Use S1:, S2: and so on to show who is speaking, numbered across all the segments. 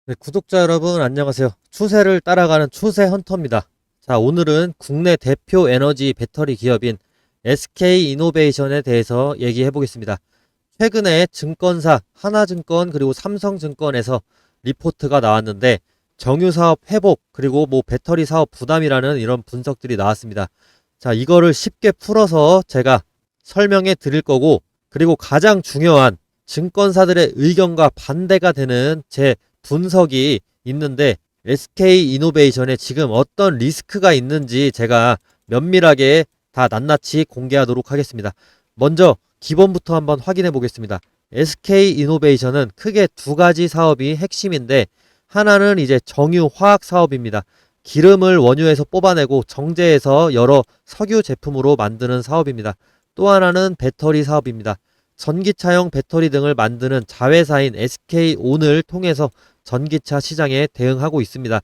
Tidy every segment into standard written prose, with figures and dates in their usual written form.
S1: 네, 구독자 여러분 안녕하세요. 추세를 따라가는 추세 헌터입니다. 자, 오늘은 국내 대표 에너지 배터리 기업인 SK이노베이션에 대해서 얘기해 보겠습니다. 최근에 증권사 하나증권 그리고 삼성증권에서 리포트가 나왔는데 정유사업 회복 그리고 배터리 사업 부담이라는 이런 분석들이 나왔습니다. 자, 이거를 쉽게 풀어서 제가 설명해 드릴 거고, 그리고 가장 중요한 증권사들의 의견과 반대가 되는 제 분석이 있는데 SK이노베이션에 지금 어떤 리스크가 있는지 제가 면밀하게 다 낱낱이 공개하도록 하겠습니다. 먼저 기본부터 한번 확인해 보겠습니다. SK이노베이션은 크게 두 가지 사업이 핵심인데, 하나는 이제 정유 화학 사업입니다. 기름을 원유에서 뽑아내고 정제해서 여러 석유 제품으로 만드는 사업입니다. 또 하나는 배터리 사업입니다. 전기차용 배터리 등을 만드는 자회사인 SK온을 통해서 전기차 시장에 대응하고 있습니다.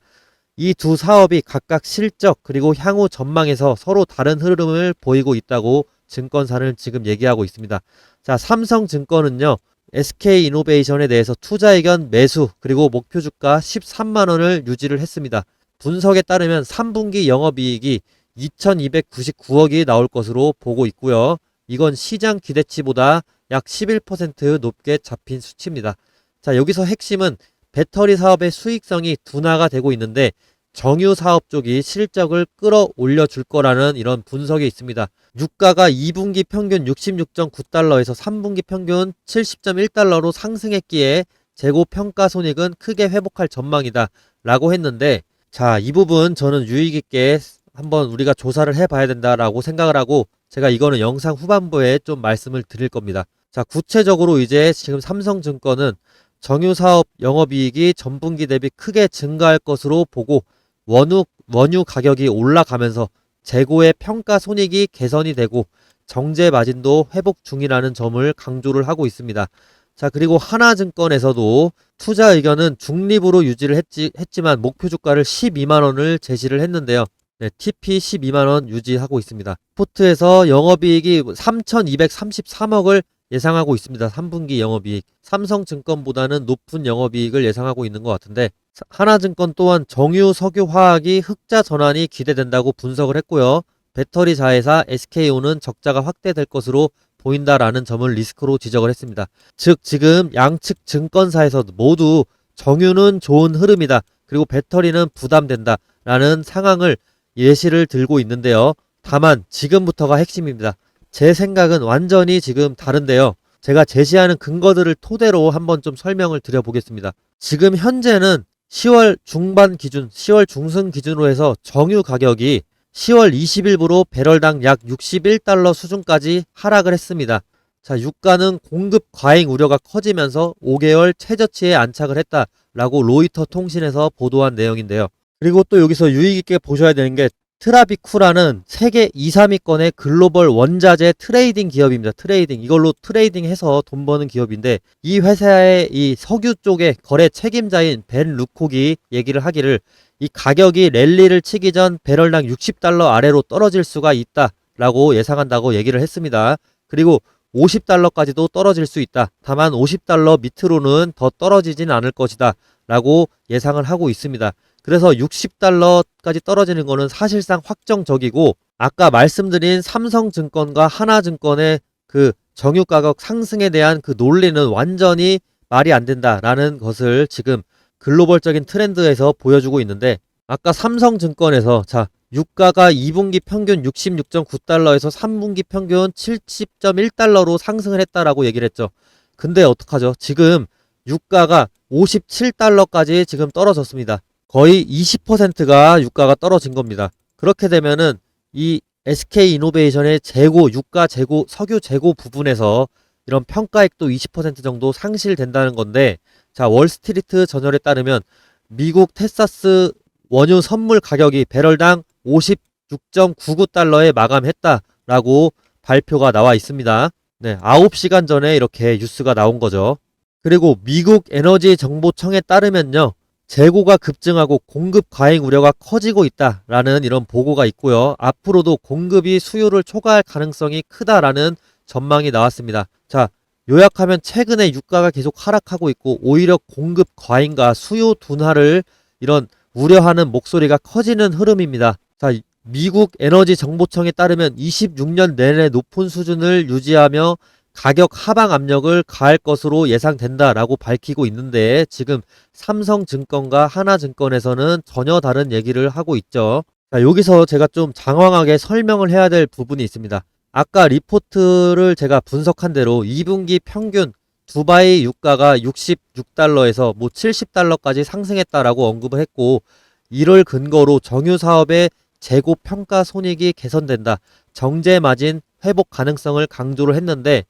S1: 이 두 사업이 각각 실적 그리고 향후 전망에서 서로 다른 흐름을 보이고 있다고 증권사는 지금 얘기하고 있습니다. 자, 삼성증권은요, SK이노베이션에 대해서 투자 의견 매수 그리고 목표 주가 13만원을 유지를 했습니다. 분석에 따르면 3분기 영업이익이 2299억이 나올 것으로 보고 있고요. 이건 시장 기대치보다 약 11% 높게 잡힌 수치입니다. 자, 여기서 핵심은 배터리 사업의 수익성이 둔화가 되고 있는데 정유 사업 쪽이 실적을 끌어올려 줄 거라는 이런 분석이 있습니다. 유가가 2분기 평균 66.9달러에서 3분기 평균 70.1달러로 상승했기에 재고 평가 손익은 크게 회복할 전망이다 라고 했는데, 자, 이 부분 저는 유익 있게 한번 우리가 조사를 해봐야 된다라고 생각을 하고, 제가 이거는 영상 후반부에 좀 말씀을 드릴 겁니다. 자, 구체적으로 이제 지금 삼성증권은 정유사업 영업이익이 전분기 대비 크게 증가할 것으로 보고, 원유 가격이 올라가면서 재고의 평가 손익이 개선이 되고 정제 마진도 회복 중이라는 점을 강조를 하고 있습니다. 자, 그리고 하나증권에서도 투자 의견은 중립으로 유지를 했지만 목표 주가를 12만원을 제시를 했는데요. 네, TP 12만원 유지하고 있습니다. 포트에서 영업이익이 3,233억을 예상하고 있습니다. 3분기 영업이익. 삼성증권보다는 높은 영업이익을 예상하고 있는 것 같은데, 하나증권 또한 정유 석유화학이 흑자 전환이 기대된다고 분석을 했고요. 배터리 자회사 SK온은 적자가 확대될 것으로 보인다라는 점을 리스크로 지적을 했습니다. 즉, 지금 양측 증권사에서도 모두 정유는 좋은 흐름이다, 그리고 배터리는 부담된다라는 상황을 예시를 들고 있는데요. 다만 지금부터가 핵심입니다. 제 생각은 완전히 지금 다른데요. 제가 제시하는 근거들을 토대로 한번 좀 설명을 드려보겠습니다. 지금 현재는 10월 중반 기준, 10월 중순 기준으로 해서 정유 가격이 10월 20일부로 배럴당 약 61달러 수준까지 하락을 했습니다. 자, 유가는 공급 과잉 우려가 커지면서 5개월 최저치에 안착을 했다라고 로이터 통신에서 보도한 내용인데요. 그리고 또 여기서 유익 있게 보셔야 되는 게, 트라비쿠라는 세계 2, 3위권의 글로벌 원자재 트레이딩 기업입니다. 트레이딩. 이걸로 트레이딩해서 돈 버는 기업인데, 이 회사의 이 석유 쪽의 거래 책임자인 벤 루콕이 얘기를 하기를, 이 가격이 랠리를 치기 전 배럴당 60달러 아래로 떨어질 수가 있다라고 예상한다고 얘기를 했습니다. 그리고 50달러까지도 떨어질 수 있다. 다만 50달러 밑으로는 더 떨어지진 않을 것이다 라고 예상을 하고 있습니다. 그래서 60달러까지 떨어지는 거는 사실상 확정적이고, 아까 말씀드린 삼성증권과 하나증권의 그 정유 가격 상승에 대한 그 논리는 완전히 말이 안 된다라는 것을 지금 글로벌적인 트렌드에서 보여주고 있는데, 아까 삼성증권에서, 자, 유가가 2분기 평균 66.9달러에서 3분기 평균 70.1달러로 상승을 했다라고 얘기를 했죠. 근데 어떡하죠? 지금 유가가 57달러까지 지금 떨어졌습니다. 거의 20%가 유가가 떨어진 겁니다. 그렇게 되면은 이 SK이노베이션의 재고, 유가 재고, 석유 재고 부분에서 이런 평가액도 20% 정도 상실된다는 건데, 자, 월스트리트 저널에 따르면 미국 텍사스 원유 선물 가격이 배럴당 56.99달러에 마감했다라고 발표가 나와 있습니다. 네, 9시간 전에 이렇게 뉴스가 나온 거죠. 그리고 미국 에너지 정보청에 따르면요, 재고가 급증하고 공급 과잉 우려가 커지고 있다라는 이런 보고가 있고요. 앞으로도 공급이 수요를 초과할 가능성이 크다라는 전망이 나왔습니다. 자, 요약하면 최근에 유가가 계속 하락하고 있고 오히려 공급 과잉과 수요 둔화를 이런 우려하는 목소리가 커지는 흐름입니다. 자, 미국 에너지 정보청에 따르면 26년 내내 높은 수준을 유지하며 가격 하방 압력을 가할 것으로 예상된다라고 밝히고 있는데 지금 삼성증권과 하나증권에서는 전혀 다른 얘기를 하고 있죠. 자, 여기서 제가 좀 장황하게 설명을 해야 될 부분이 있습니다. 아까 리포트를 제가 분석한 대로 2분기 평균 두바이 유가가 66달러에서 뭐 70달러까지 상승했다라고 언급을 했고, 이를 근거로 정유 사업의 재고 평가 손익이 개선된다, 정제 마진 회복 가능성을 강조를 했는데,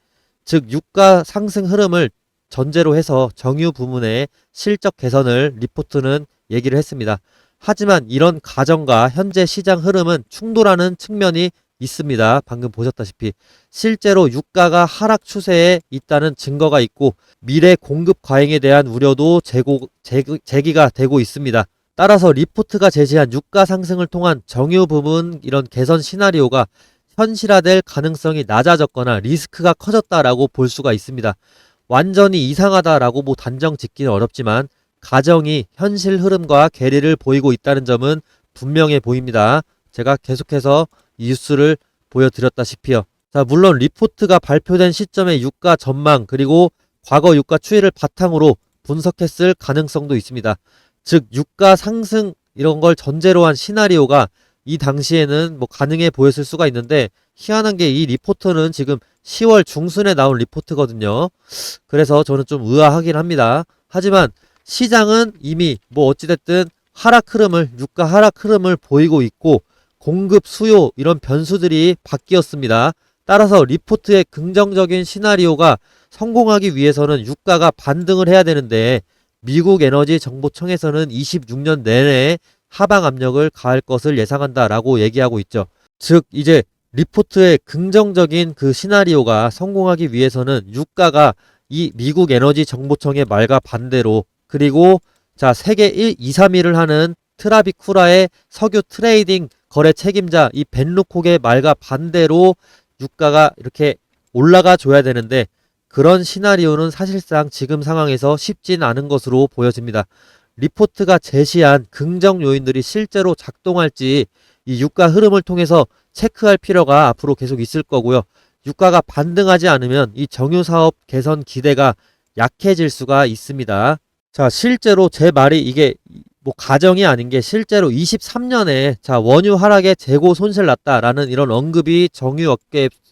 S1: 즉 유가 상승 흐름을 전제로 해서 정유 부문의 실적 개선을 리포트는 얘기를 했습니다. 하지만 이런 가정과 현재 시장 흐름은 충돌하는 측면이 있습니다. 방금 보셨다시피 실제로 유가가 하락 추세에 있다는 증거가 있고 미래 공급 과잉에 대한 우려도 제기가 되고 있습니다. 따라서 리포트가 제시한 유가 상승을 통한 정유 부분 이런 개선 시나리오가 현실화될 가능성이 낮아졌거나 리스크가 커졌다라고 볼 수가 있습니다. 완전히 이상하다라고 뭐 단정 짓기는 어렵지만 가정이 현실 흐름과 괴리를 보이고 있다는 점은 분명해 보입니다. 제가 계속해서 이 뉴스를 보여드렸다시피요. 자, 물론 리포트가 발표된 시점의 유가 전망 그리고 과거 유가 추이를 바탕으로 분석했을 가능성도 있습니다. 즉 유가 상승 이런 걸 전제로 한 시나리오가 이 당시에는 뭐 가능해 보였을 수가 있는데, 희한한 게 이 리포트는 지금 10월 중순에 나온 리포트거든요. 그래서 저는 좀 의아하긴 합니다. 하지만 시장은 이미 뭐 어찌됐든 유가 하락 흐름을 보이고 있고 공급 수요 이런 변수들이 바뀌었습니다. 따라서 리포트의 긍정적인 시나리오가 성공하기 위해서는 유가가 반등을 해야 되는데, 미국 에너지 정보청에서는 26년 내내 하방 압력을 가할 것을 예상한다라고 얘기하고 있죠. 즉 이제 리포트의 긍정적인 그 시나리오가 성공하기 위해서는 유가가 이 미국 에너지 정보청의 말과 반대로, 그리고 자 세계 1, 2, 3위를 하는 트라비쿠라의 석유 트레이딩 거래 책임자 이 벤루콕의 말과 반대로 유가가 이렇게 올라가 줘야 되는데, 그런 시나리오는 사실상 지금 상황에서 쉽진 않은 것으로 보여집니다. 리포트가 제시한 긍정 요인들이 실제로 작동할지 이 유가 흐름을 통해서 체크할 필요가 앞으로 계속 있을 거고요. 유가가 반등하지 않으면 이 정유 사업 개선 기대가 약해질 수가 있습니다. 자, 실제로 제 말이 이게 뭐 가정이 아닌 게 실제로 23년에 자 원유 하락에 재고 손실 났다라는 이런 언급이 정유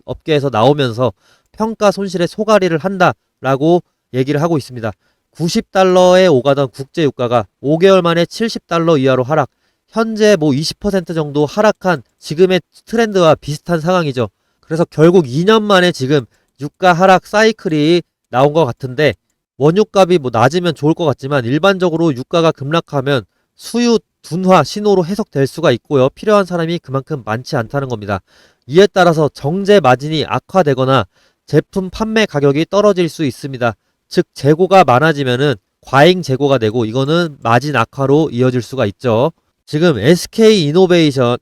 S1: 업계에서 나오면서 평가 손실에 소가리를 한다라고 얘기를 하고 있습니다. 90달러에 오가던 국제 유가가 5개월 만에 70달러 이하로 하락. 현재 뭐 20% 정도 하락한 지금의 트렌드와 비슷한 상황이죠. 그래서 결국 2년 만에 지금 유가 하락 사이클이 나온 것 같은데, 원유값이 뭐 낮으면 좋을 것 같지만 일반적으로 유가가 급락하면 수요 둔화 신호로 해석될 수가 있고요. 필요한 사람이 그만큼 많지 않다는 겁니다. 이에 따라서 정제 마진이 악화되거나 제품 판매 가격이 떨어질 수 있습니다. 즉 재고가 많아지면은 과잉 재고가 되고 이거는 마진 악화로 이어질 수가 있죠. 지금 SK이노베이션의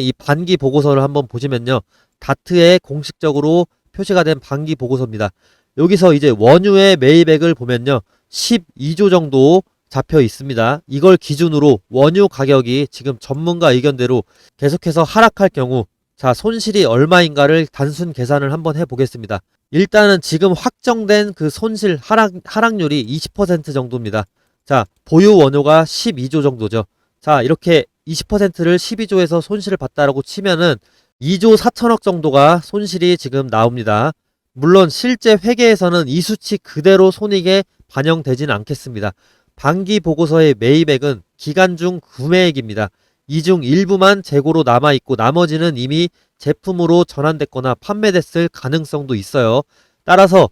S1: 이 반기 보고서를 한번 보시면요. 다트에 공식적으로 표시가 된 반기 보고서입니다. 여기서 이제 원유의 매입액을 보면요. 12조 정도 잡혀 있습니다. 이걸 기준으로 원유 가격이 지금 전문가 의견대로 계속해서 하락할 경우 자 손실이 얼마인가를 단순 계산을 한번 해보겠습니다. 일단은 지금 확정된 그 손실 하락률이 20% 정도입니다. 자, 보유 원유가 12조 정도죠. 자, 이렇게 20%를 12조에서 손실을 봤다라고 치면은 2조 4천억 정도가 손실이 지금 나옵니다. 물론 실제 회계에서는 이 수치 그대로 손익에 반영되진 않겠습니다. 반기 보고서의 매입액은 기간 중 구매액입니다. 이 중 일부만 재고로 남아있고 나머지는 이미 제품으로 전환됐거나 판매됐을 가능성도 있어요. 따라서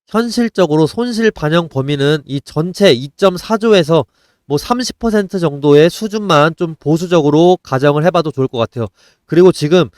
S1: 현실적으로 손실 반영 범위는 이 전체 2.4조에서 뭐 30% 정도의 수준만 좀 보수적으로 가정을 해봐도 좋을 것 같아요. 그리고 지금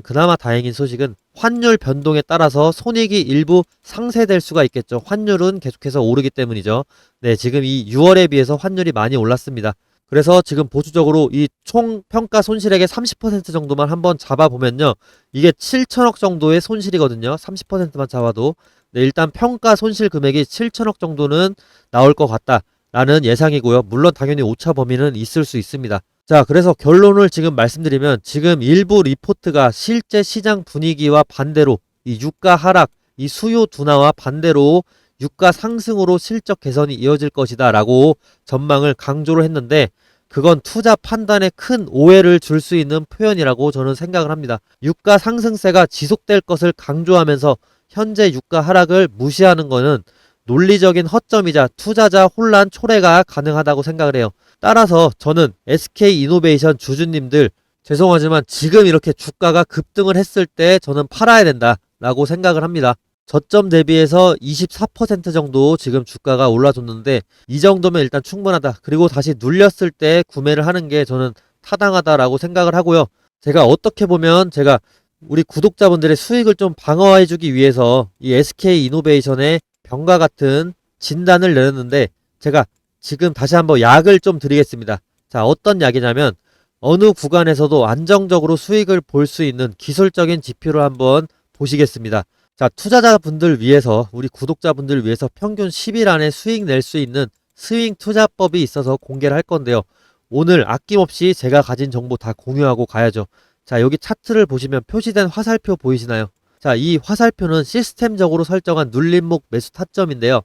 S1: 그나마 다행인 소식은 환율 변동에 따라서 손익이 일부 상쇄될 수가 있겠죠. 환율은 계속해서 오르기 때문이죠. 네, 지금 이 6월에 비해서 환율이 많이 올랐습니다. 그래서 지금 보수적으로 이 총 평가 손실액의 30% 정도만 한번 잡아보면요. 이게 7천억 정도의 손실이거든요. 30%만 잡아도. 네, 일단 평가 손실 금액이 7천억 정도는 나올 것 같다라는 예상이고요. 물론 당연히 오차 범위는 있을 수 있습니다. 자, 그래서 결론을 지금 말씀드리면 지금 일부 리포트가 실제 시장 분위기와 반대로 이 유가 하락, 이 수요 둔화와 반대로 유가 상승으로 실적 개선이 이어질 것이다 라고 전망을 강조를 했는데 그건 투자 판단에 큰 오해를 줄 수 있는 표현이라고 저는 생각을 합니다. 유가 상승세가 지속될 것을 강조하면서 현재 유가 하락을 무시하는 것은 논리적인 허점이자 투자자 혼란 초래가 가능하다고 생각을 해요. 따라서 저는 SK이노베이션 주주님들 죄송하지만 지금 이렇게 주가가 급등을 했을 때 저는 팔아야 된다라고 생각을 합니다. 저점 대비해서 24% 정도 지금 주가가 올라줬는데 이 정도면 일단 충분하다. 그리고 다시 눌렸을 때 구매를 하는 게 저는 타당하다라고 생각을 하고요. 제가 어떻게 보면 제가 우리 구독자분들의 수익을 좀 방어해주기 위해서 이 SK이노베이션의 병과 같은 진단을 내렸는데 제가 지금 다시 한번 약을 좀 드리겠습니다. 자, 어떤 약이냐면 어느 구간에서도 안정적으로 수익을 볼 수 있는 기술적인 지표를 한번 보시겠습니다. 자, 투자자분들 위해서, 우리 구독자분들 위해서 평균 10일 안에 수익 낼 수 있는 스윙 투자법이 있어서 공개를 할 건데요. 오늘 아낌없이 제가 가진 정보 다 공유하고 가야죠. 자, 여기 차트를 보시면 표시된 화살표 보이시나요? 자, 이 화살표는 시스템적으로 설정한 눌림목 매수 타점인데요.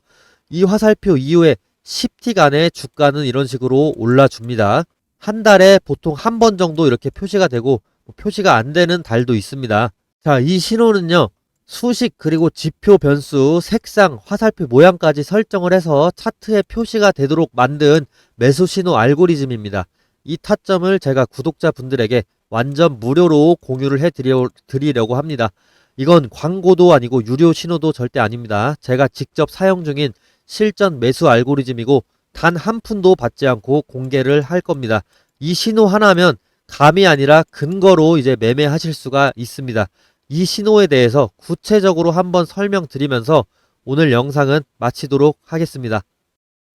S1: 이 화살표 이후에 10틱 안에 주가는 이런 식으로 올라줍니다. 한 달에 보통 한 번 정도 이렇게 표시가 되고 표시가 안 되는 달도 있습니다. 자, 이 신호는요. 수식 그리고 지표 변수, 색상, 화살표 모양까지 설정을 해서 차트에 표시가 되도록 만든 매수 신호 알고리즘입니다. 이 타점을 제가 구독자분들에게 완전 무료로 공유를 해드리려고 합니다. 이건 광고도 아니고 유료 신호도 절대 아닙니다. 제가 직접 사용 중인 실전 매수 알고리즘이고 단 한 푼도 받지 않고 공개를 할 겁니다. 이 신호 하나면 감이 아니라 근거로 이제 매매하실 수가 있습니다. 이 신호에 대해서 구체적으로 한번 설명드리면서 오늘 영상은 마치도록 하겠습니다.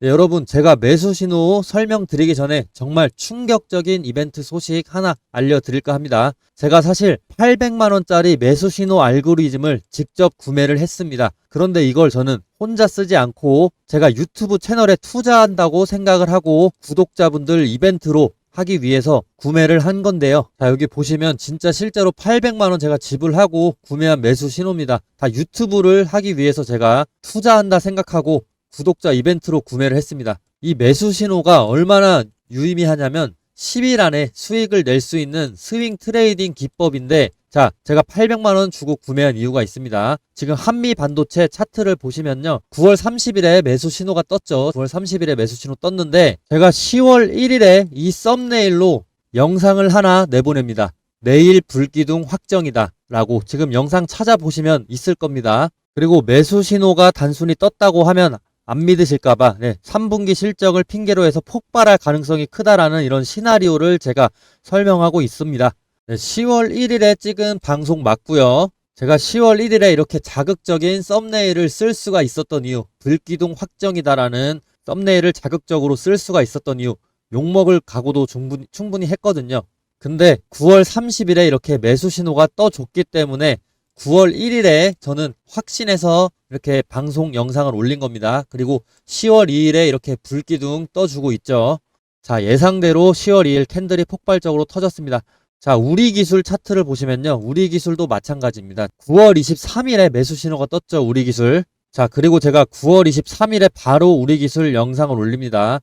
S1: 네, 여러분 제가 매수 신호 설명드리기 전에 정말 충격적인 이벤트 소식 하나 알려드릴까 합니다. 제가 사실 800만원짜리 매수 신호 알고리즘을 직접 구매를 했습니다. 그런데 이걸 저는 혼자 쓰지 않고 제가 유튜브 채널에 투자한다고 생각을 하고 구독자분들 이벤트로 하기 위해서 구매를 한 건데요. 자, 여기 보시면 진짜 실제로 800만원 제가 지불하고 구매한 매수 신호입니다. 다 유튜브를 하기 위해서 제가 투자한다 생각하고 구독자 이벤트로 구매를 했습니다. 이 매수 신호가 얼마나 유의미하냐면 10일 안에 수익을 낼 수 있는 스윙 트레이딩 기법인데 자, 제가 800만원 주고 구매한 이유가 있습니다. 지금 한미 반도체 차트를 보시면요. 9월 30일에 매수 신호가 떴죠. 9월 30일에 매수 신호 떴는데 제가 10월 1일에 이 썸네일로 영상을 하나 내보냅니다. 내일 불기둥 확정이다 라고 지금 영상 찾아보시면 있을 겁니다. 그리고 매수 신호가 단순히 떴다고 하면 안 믿으실까봐 3분기 실적을 핑계로 해서 폭발할 가능성이 크다라는 이런 시나리오를 제가 설명하고 있습니다. 10월 1일에 찍은 방송 맞고요. 제가 10월 1일에 이렇게 자극적인 썸네일을 쓸 수가 있었던 이유, 불기둥 확정이다라는 썸네일을 자극적으로 쓸 수가 있었던 이유, 욕먹을 각오도 충분히 했거든요. 근데 9월 30일에 이렇게 매수 신호가 떠줬기 때문에 9월 1일에 저는 확신해서 이렇게 방송 영상을 올린 겁니다. 그리고 10월 2일에 이렇게 불기둥 떠주고 있죠. 자, 예상대로 10월 2일 캔들이 폭발적으로 터졌습니다. 자, 우리기술 차트를 보시면요. 우리기술도 마찬가지입니다. 9월 23일에 매수 신호가 떴죠. 우리기술. 자, 그리고 제가 9월 23일에 바로 우리기술 영상을 올립니다.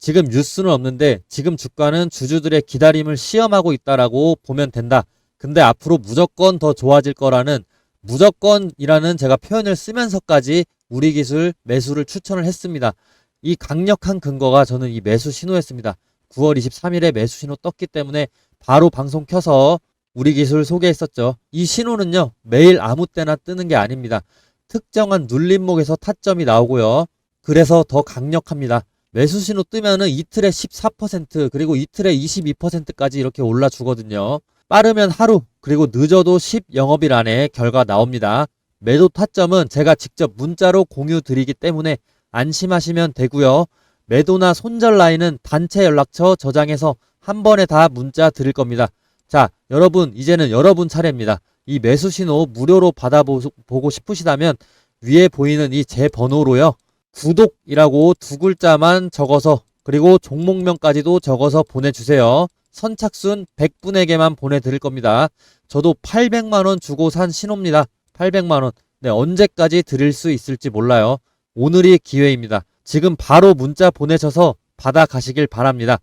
S1: 지금 뉴스는 없는데 지금 주가는 주주들의 기다림을 시험하고 있다라고 보면 된다. 근데 앞으로 무조건 더 좋아질 거라는 무조건이라는 제가 표현을 쓰면서까지 우리기술 매수를 추천을 했습니다. 이 강력한 근거가 저는 이 매수 신호였습니다. 9월 23일에 매수 신호 떴기 때문에 바로 방송 켜서 우리기술 소개했었죠. 이 신호는요. 매일 아무 때나 뜨는 게 아닙니다. 특정한 눌림목에서 타점이 나오고요. 그래서 더 강력합니다. 매수 신호 뜨면은 이틀에 14% 그리고 이틀에 22%까지 이렇게 올라주거든요. 빠르면 하루 그리고 늦어도 10영업일 안에 결과 나옵니다. 매도 타점은 제가 직접 문자로 공유 드리기 때문에 안심하시면 되고요. 매도나 손절 라인은 단체 연락처 저장해서 한 번에 다 문자 드릴 겁니다. 자, 여러분 이제는 여러분 차례입니다. 이 매수 신호 무료로 받아보고 싶으시다면 위에 보이는 이 제 번호로요. 구독이라고 두 글자만 적어서 그리고 종목명까지도 적어서 보내주세요. 선착순 100분에게만 보내드릴 겁니다. 저도 800만원 주고 산 신호입니다. 800만원. 네, 언제까지 드릴 수 있을지 몰라요. 오늘이 기회입니다. 지금 바로 문자 보내셔서 받아가시길 바랍니다.